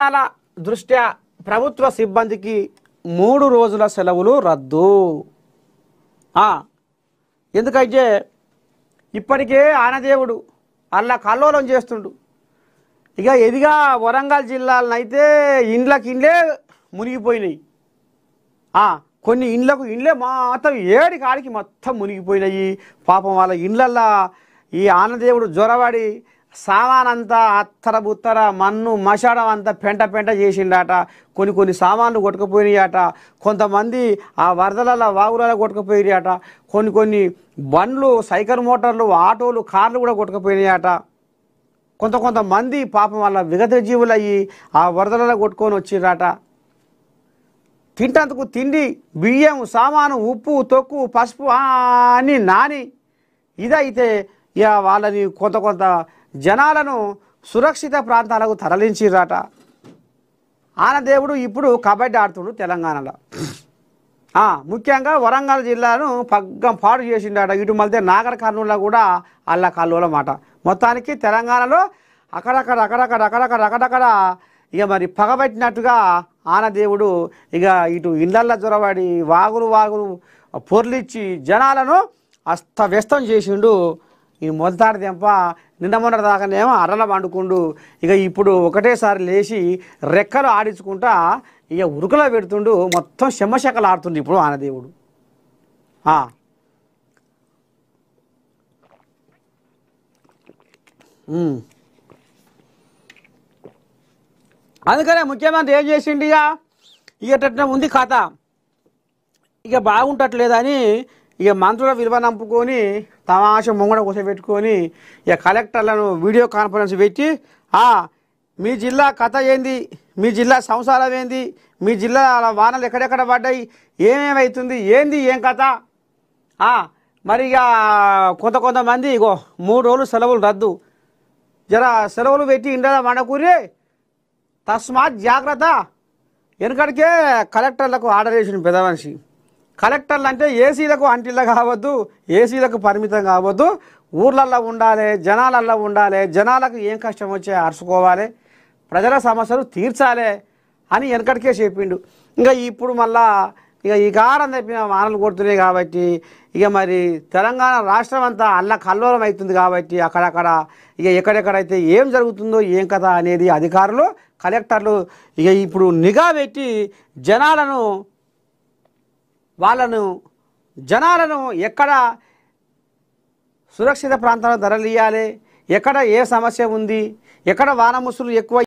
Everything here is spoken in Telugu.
కాల దృష్ట్యా ప్రభుత్వ సిబ్బందికి 3 రోజుల సెలవులు రద్దు. ఎందుకంటే ఇప్పటికే ఆనదేవుడు అలా కల్లోలం చేస్తుండు. ఇక ఎదిగా వరంగల్ జిల్లాలనైతే ఇండ్లే మునిగిపోయినాయి. కొన్ని ఇండ్లే మొత్తం ఏడి కాడికి మొత్తం మునిగిపోయినాయి. పాపం వాళ్ళ ఇండ్లల్లో ఈ ఆనదేవుడు జ్వరబడి సామానంతా అత్తర బుత్తర మన్ను మషాడం అంతా పెంట చేసిండట. కొన్ని సామాన్లు కొట్టుకుపోయినాయట. కొంతమంది ఆ వరదలలో వాగులలో కొట్టుకుపోయినాయట. కొన్ని బండ్లు సైకిల్ మోటార్లు ఆటోలు కార్లు కూడా కొట్టుకుపోయినాయట. కొంతమంది పాపం వాళ్ళ విగత జీవులు అయ్యి ఆ వరదలలో కొట్టుకొని వచ్చిరట. తింటందుకు తిండి బియ్యం సామాను ఉప్పు తొక్కు పసుపు అన్నీ నాని ఇదైతే ఇక వాళ్ళని కొంత జనాలను సురక్షిత ప్రాంతాలకు తరలించిరట. ఆనదేవుడు ఇప్పుడు కబడ్డీ ఆడుతుడు తెలంగాణలో. ముఖ్యంగా వరంగల్ జిల్లాను పగ్గం పాడు చేసిండట. ఇటు మళ్ళీ నాగర్ కర్నూలులో కూడా అల్ల కల్లోల మాట. మొత్తానికి తెలంగాణలో అక్కడక్కడ ఇక మరి పగబట్టినట్టుగా ఆనదేవుడు ఇక ఇటు ఇళ్ళల్లో జ్వరబడి వాగులు పొర్లిచ్చి జనాలను అస్తవ్యస్తం చేసిండు. ఈ మొదటాడు దెంప నిన్న దాకానేమో అరల వండుకుండు. ఇక ఇప్పుడు ఒకటేసారి లేచి రెక్కలు ఆడించుకుంటా ఇక ఉరుకులో పెడుతుండు. మొత్తం చెమ్మశకలు ఆడుతుండు ఇప్పుడు ఆనదేవుడు. అందుకనే ముఖ్యమంత్రి ఏం చేసిండు, ఇక ఉంది కథ. ఇక బాగుంటట్లేదని ఇక మంత్రుల విలువ నంపుకొని తమాష ముంగడ కూర్చోబెట్టుకొని ఇక కలెక్టర్లను వీడియో కాన్ఫరెన్స్ పెట్టి మీ జిల్లా కథ ఏంది, మీ జిల్లా సంసారం ఏంది, మీ జిల్లా వానలు ఎక్కడెక్కడ పడ్డాయి, ఏమేమవుతుంది, ఏంది ఏం కథ. మరి ఇక కొంతమంది ఇగో 3 రోజులు సెలవులు రద్దు. జర సెలవులు పెట్టి ఇండియా వండకూరి తస్మాత్ జాగ్రత్త. వెనకడికే కలెక్టర్లకు ఆర్డర్ చేసిన పెద్ద మనిషి. కలెక్టర్లు అంటే ఏసీలకు అంటిళ్ళ కావద్దు, ఏసీలకు పరిమితం కావద్దు, ఊర్లల్లో ఉండాలి, జనాలల్లో ఉండాలి, జనాలకు ఏం కష్టం వచ్చే అరుచుకోవాలి, ప్రజల సమస్యలు తీర్చాలి అని వెనకడికే చెప్పిండు. ఇంకా ఇప్పుడు మళ్ళా ఇక ఈ కారం తప్పిన వానలు కొడుతున్నాయి కాబట్టి ఇక మరి తెలంగాణ రాష్ట్రం అంతా అల్ల కల్లోలం అవుతుంది కాబట్టి అక్కడక్కడ ఇక ఎక్కడెక్కడైతే ఏం జరుగుతుందో ఏం కథ అనేది అధికారులు కలెక్టర్లు ఇక ఇప్పుడు నిఘా పెట్టి జనాలను ఎక్కడ సురక్షిత ప్రాంతాలకు తరలియాలి, ఎక్కడ ఏ సమస్య ఉంది, ఎక్కడ వాన ముసులు ఎక్కువ